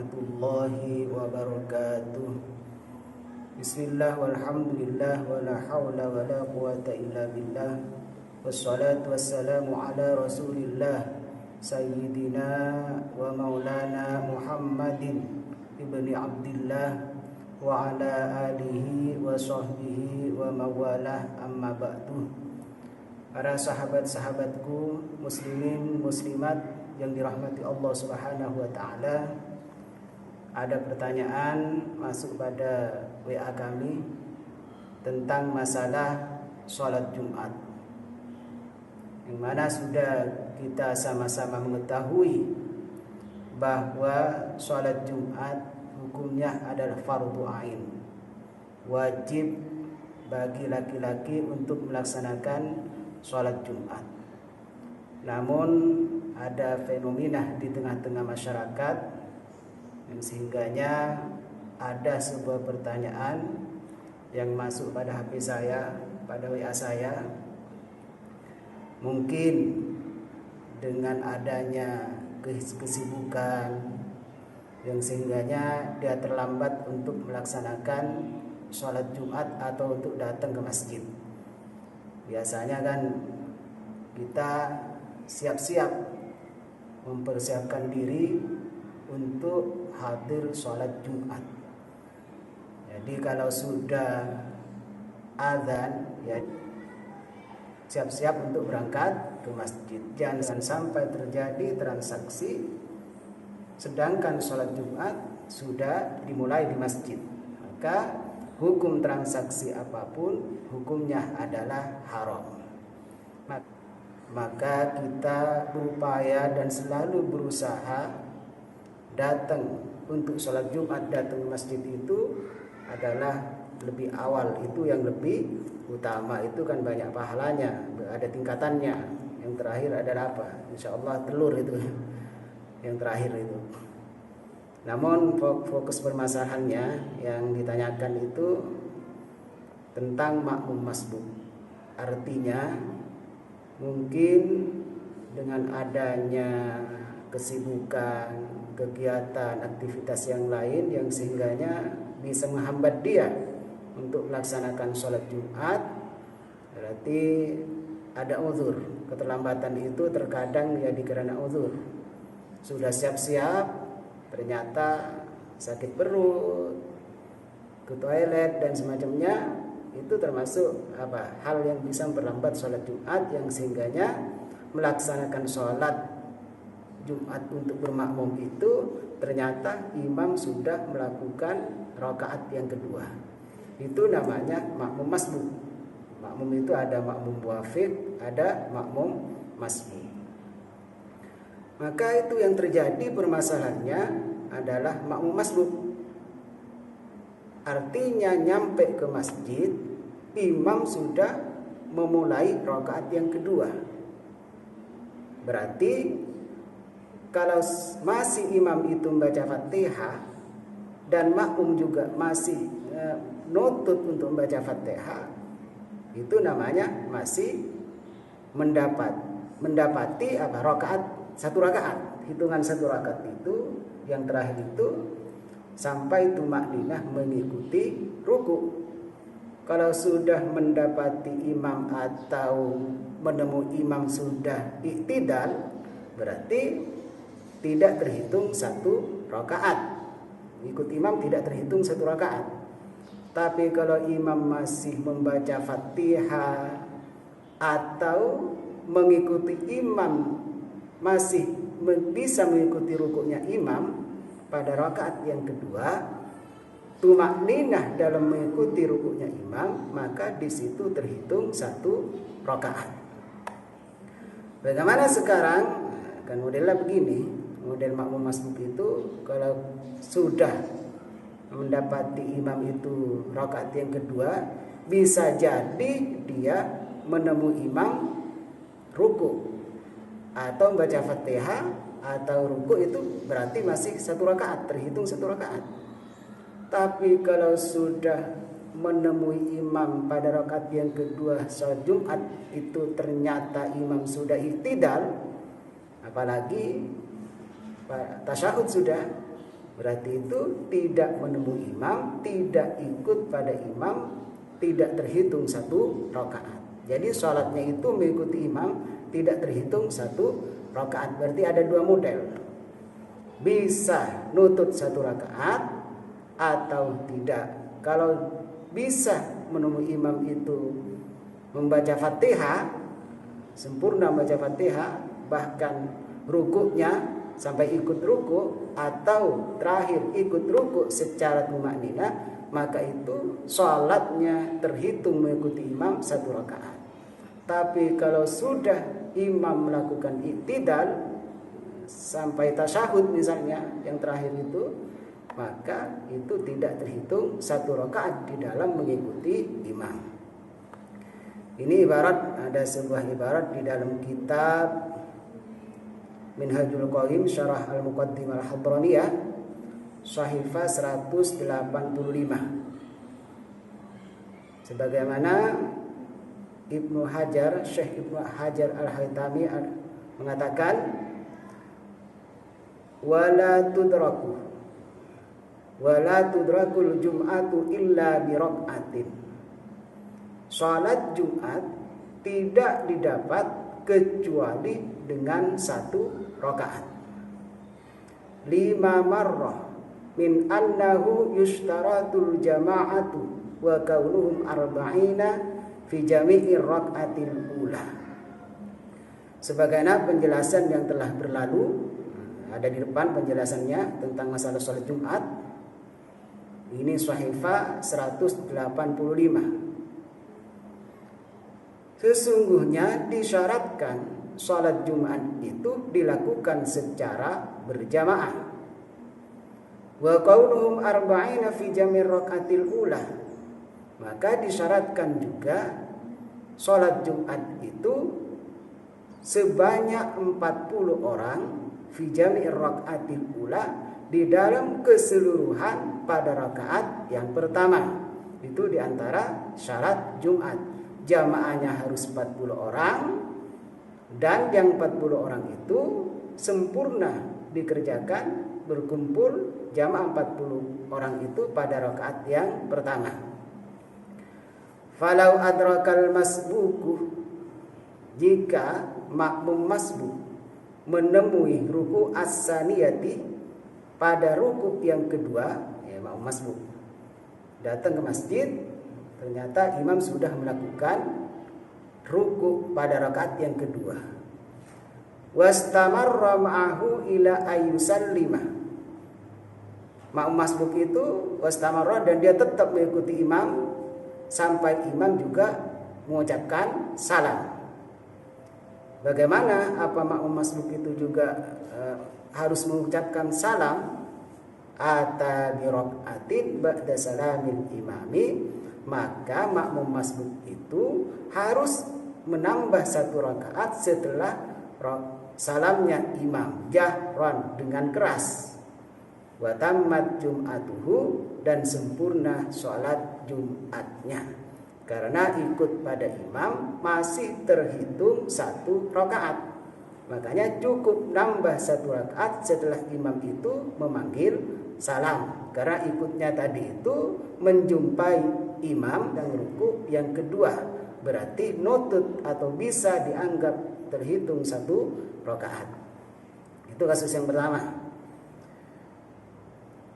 warahmatullahi wabarakatuh. Bismillah walhamdulillah wala hawla wala quwata illa billah. Wassalatu wassalamu ala rasulillah Sayyidina wa maulana Muhammadin ibni Abdillah wa ala alihi wa sahbihi wa mawalah, amma ba'du. Para sahabat-sahabatku muslimin muslimat yang dirahmati Allah Subhanahu wa taala, ada pertanyaan masuk pada WA kami tentang masalah sholat Jumat, yang mana sudah kita sama-sama mengetahui bahwa sholat Jumat hukumnya adalah fardu ain, wajib bagi laki-laki untuk melaksanakan sholat Jumat. Namun ada fenomena di tengah-tengah masyarakat yang sehingganya ada sebuah pertanyaan yang masuk pada HP saya, pada WA saya. Mungkin dengan adanya kesibukan yang sehingganya dia terlambat untuk melaksanakan sholat Jumat atau untuk datang ke masjid. Biasanya kan kita siap-siap mempersiapkan diri untuk hadir sholat Jumat. Jadi kalau sudah azan, ya siap-siap untuk berangkat ke masjid. Jangan sampai terjadi transaksi sedangkan sholat Jumat sudah dimulai di masjid. Maka hukum transaksi apapun hukumnya adalah haram. Maka kita berupaya dan selalu berusaha datang untuk sholat Jumat, datang ke masjid itu adalah lebih awal, itu yang lebih utama. Itu kan banyak pahalanya, ada tingkatannya. Yang terakhir adalah apa? Insya Allah telur itu yang terakhir itu. Namun fokus permasalahannya yang ditanyakan itu tentang makmum masbuk. Artinya mungkin dengan adanya kesibukan, kegiatan, aktivitas yang lain yang sehingganya bisa menghambat dia untuk melaksanakan sholat Jumat, berarti ada uzur. Keterlambatan itu terkadang ya karena uzur. Sudah siap-siap, ternyata sakit perut, ke toilet dan semacamnya, itu termasuk hal yang bisa memperlambat sholat Jumat, yang sehingganya melaksanakan sholat Jumat untuk bermakmum itu ternyata imam sudah melakukan rakaat yang kedua. Itu namanya makmum masbuk. Makmum itu ada makmum muwafiq, ada makmum masbuk. Maka itu yang terjadi permasalahannya adalah makmum masbuk. Artinya nyampe ke masjid, imam sudah memulai rakaat yang kedua. Berarti kalau masih imam itu membaca Fatihah dan makmum juga masih nutut untuk membaca Fatihah, itu namanya masih mendapati satu rakaat. Hitungan satu rakaat itu yang terakhir itu sampai tumakninah mengikuti ruku. Kalau sudah mendapati imam atau menemui imam sudah iktidal, berarti tidak terhitung satu rakaat. Ikut imam tidak terhitung satu rakaat. Tapi kalau imam masih membaca Fatihah atau mengikuti imam, masih bisa mengikuti rukuknya imam pada rakaat yang kedua, tumakninah dalam mengikuti rukuknya imam, maka di situ terhitung satu rakaat. Bagaimana sekarang? Kan modelnya begini. Model makmum masbuk itu kalau sudah mendapati imam itu rakaat yang kedua, bisa jadi dia menemui imam ruku atau membaca Fatihah atau ruku, itu berarti masih satu rakaat, terhitung satu rakaat. Tapi kalau sudah menemui imam pada rakaat yang kedua sholat Jumat itu ternyata imam sudah iktidal, apalagi tasyahud sudah, Berarti itu tidak menemui imam, tidak ikut pada imam, tidak terhitung 1 rakaat. Jadi sholatnya itu mengikuti imam, tidak terhitung 1 rakaat. Berarti ada 2 model. Bisa nutut 1 rakaat atau tidak. Kalau bisa menemui imam itu membaca Fatihah, sempurna membaca Fatihah, bahkan rukuknya sampai ikut ruku atau terakhir ikut ruku secara tumakninah, maka itu sholatnya terhitung mengikuti imam 1 rakaat. Tapi kalau sudah imam melakukan iktidal sampai tasyahud misalnya yang terakhir itu, maka itu tidak terhitung 1 rakaat di dalam mengikuti imam. Ini ibarat, ada sebuah ibarat di dalam kitab Minhajul Qayyim Syarah Al-Muqaddimah Al-Hadraniyah Sahifah 185. Sebagaimana Ibnu Hajar, Syekh Ibnu Hajar Al-Haytami mengatakan, wala tudrakul jum'atu illa bi rak'atin. Salat Jumat tidak didapat kecuali dengan 1 rakaat. 5 marrah min annahu yushtaratul jama'atu wa kaunuhum arba'ina fi jami'i rak'atil ula. Sebagaimana penjelasan yang telah berlalu, ada di depan penjelasannya tentang masalah salat Jumat. Ini Sahifah 185. Sesungguhnya disyaratkan salat Jumat itu dilakukan secara berjamaah. Wa qaunuhum arba'ina fi jami' rakaatil ula. Maka disyaratkan juga salat Jumat itu sebanyak 40 orang fi jami' rakaatil ula, di dalam keseluruhan pada rakaat yang pertama. Itu diantara syarat Jumat. Jamaahnya harus 40 orang, dan yang 40 orang itu sempurna dikerjakan, berkumpul jamaah 40 orang itu pada rakaat yang pertama. Falau adrakal masbuku, jika makmum masbuk menemui ruku as-saniyati pada ruku yang kedua, ya makmum masbuk datang ke masjid, ternyata imam sudah melakukan ruku pada rakaat yang kedua. Wastamarra ma'ahu ila ayyusallima. Makmum masbuk itu wastamarra, dan dia tetap mengikuti imam sampai imam juga mengucapkan salam. Bagaimana? Apa makmum masbuk itu juga harus mengucapkan salam? Ata bi rak'atin ba'da salamil imami. Maka makmum masbuk itu harus menambah 1 rakaat setelah salamnya imam, jahran, dengan keras. Wa tammat jum'atuhu, dan sempurna sholat Jumatnya. Karena ikut pada imam masih terhitung 1 rakaat. Makanya cukup nambah 1 rakaat setelah imam itu memanggil salam. Karena ikutnya tadi itu menjumpai imam dan ruku yang kedua, berarti nutut atau bisa dianggap terhitung 1 rakaat. Itu kasus yang pertama.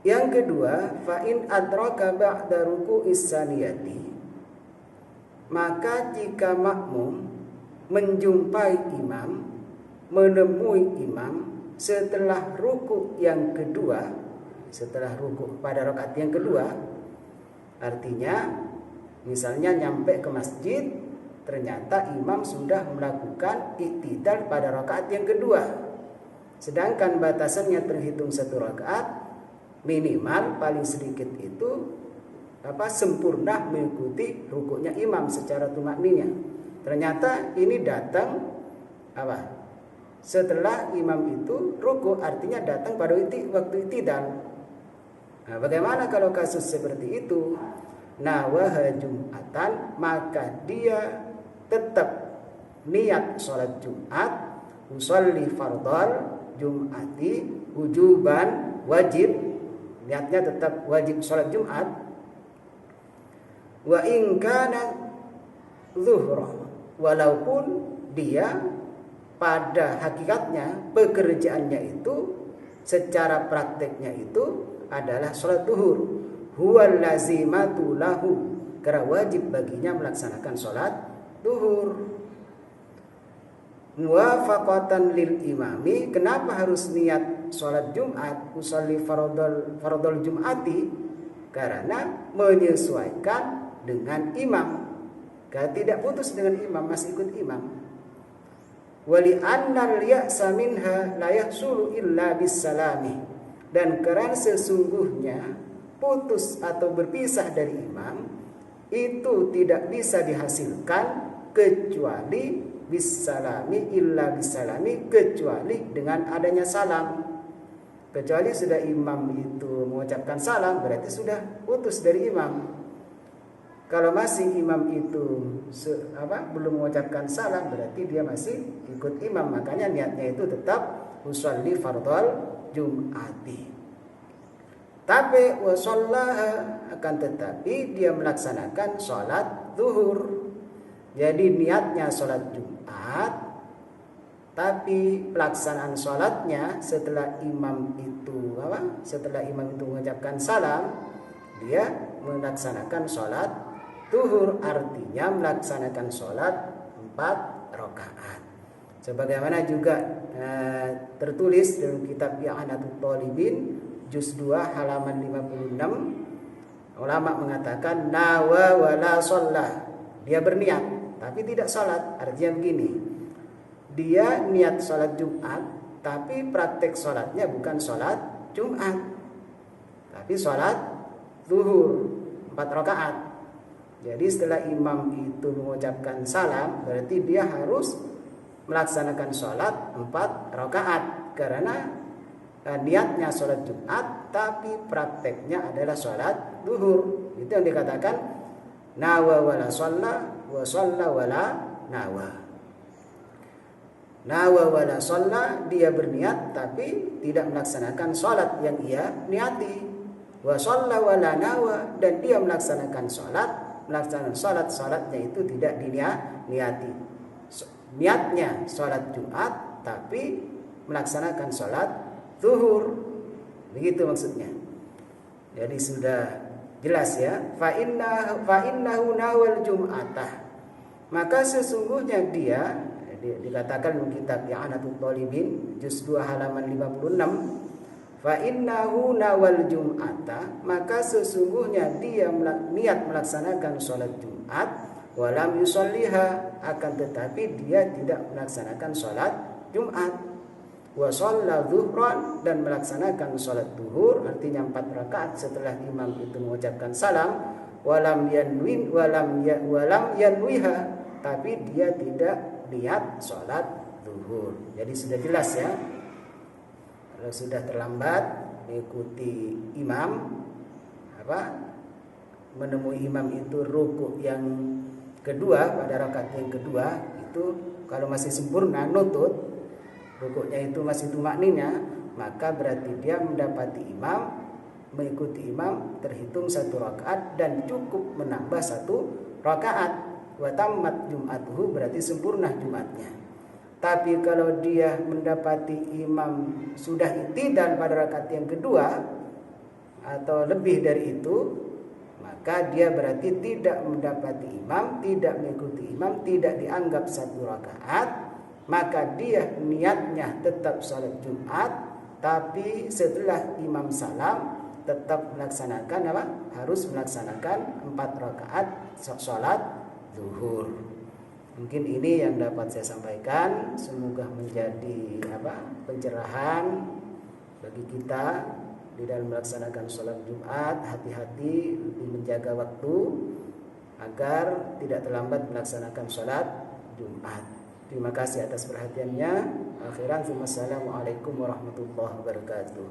Yang kedua, fa in adraka ba'da ruku'is saniyati, maka jika makmum menjumpai imam, menemui imam setelah ruku yang kedua, setelah ruku pada rakaat yang kedua, artinya misalnya nyampe ke masjid, ternyata imam sudah melakukan iktidal pada rakaat yang kedua, sedangkan batasannya terhitung 1 rakaat, minimal paling sedikit itu sempurna mengikuti rukuknya imam secara tumakninah. Ternyata ini datang setelah imam itu ruku, artinya datang pada waktu iktidal. Nah, bagaimana kalau kasus seperti itu? Nawaha Jum'atan, maka dia tetap niat sholat Jumat, usolli fardal Jum'ati wujuban, wajib niatnya tetap wajib sholat Jumat. Wa in kana zuhra, walaupun dia pada hakikatnya pekerjaannya itu secara prakteknya itu adalah sholat duhur. Huwal lazimatu lahu, karena wajib baginya melaksanakan sholat duhur. Muwafaqatan lil imami, kenapa harus niat sholat Jumat? Usolli fardhul Jum'ati, karena menyesuaikan dengan imam. Karena tidak putus dengan imam, masih ikut imam. Wali annal ya'sa minha la yahsulu illa bisalami, dan karena sesungguhnya putus atau berpisah dari imam itu tidak bisa dihasilkan kecuali bisalami, illa bisalami, kecuali dengan adanya salam. Kecuali sudah imam itu mengucapkan salam, berarti sudah putus dari imam. Kalau masih imam itu belum mengucapkan salam, berarti dia masih ikut imam. Makanya niatnya itu tetap usolli fardhul Jum'ati. Tapi wasallaha, akan tetapi dia melaksanakan sholat zuhur. Jadi niatnya sholat Jumat, tapi pelaksanaan sholatnya setelah imam itu mengucapkan salam, dia melaksanakan sholat zuhur, artinya melaksanakan sholat 4 rakaat. Sebagaimana juga tertulis dalam kitab I'anatul Talibin juz 2 halaman 56, ulama mengatakan nawa wala sholla, dia berniat tapi tidak sholat. Artinya begini, dia niat sholat Jumat tapi praktek sholatnya bukan sholat Jumat, tapi sholat zuhur 4 rakaat. Jadi setelah imam itu mengucapkan salam, berarti dia harus melaksanakan sholat 4 rakaat, karena niatnya sholat Jumat tapi prakteknya adalah sholat zuhur. Itu yang dikatakan nawa wala sholla wa sholla wala nawa. Nawa wala sholla, dia berniat tapi tidak melaksanakan sholat yang ia niati. Wa sholla wala nawa, dan dia melaksanakan sholatnya itu tidak diniati. Niatnya sholat Jumat tapi melaksanakan sholat zuhur, begitu maksudnya. Jadi sudah jelas ya. Fa innahu nawal jum'atah, maka sesungguhnya dia, dikatakan dalam kitab I'anatul Talibin juz 2 halaman 56, fa innahu nawal jum'ata, maka sesungguhnya dia niat melaksanakan sholat Jumat, walam yusolliha, akan tetapi dia tidak melaksanakan sholat Jumat. Wa shalla zuhran, dan melaksanakan sholat zuhur, artinya 4 rakaat setelah imam itu mengucapkan salam. Walam yanwiha, tapi dia tidak niat sholat zuhur. Jadi sudah jelas ya. Kalau sudah terlambat mengikuti imam, menemui imam itu rukuk yang kedua pada rakaat yang kedua, itu kalau masih sempurna nutut, rukuknya itu masih tumakninah, maka berarti dia mendapati imam, mengikuti imam terhitung 1 rakaat dan cukup menambah 1 rakaat. Wa tammat jum'atuhu, berarti sempurna Jumatnya. Tapi kalau dia mendapati imam sudah i'tidal pada rakaat yang kedua atau lebih dari itu, maka dia berarti tidak mendapati imam, tidak mengikuti imam, tidak dianggap 1 rakaat, maka dia niatnya tetap sholat Jumat, tapi setelah imam salam tetap melaksanakan harus melaksanakan 4 rakaat sholat zuhur. Mungkin ini yang dapat saya sampaikan. Semoga menjadi pencerahan bagi kita di dalam melaksanakan sholat Jumat. Hati-hati menjaga waktu agar tidak terlambat melaksanakan sholat Jumat. Terima kasih atas perhatiannya. Akhiran, wassalamualaikum warahmatullahi wabarakatuh.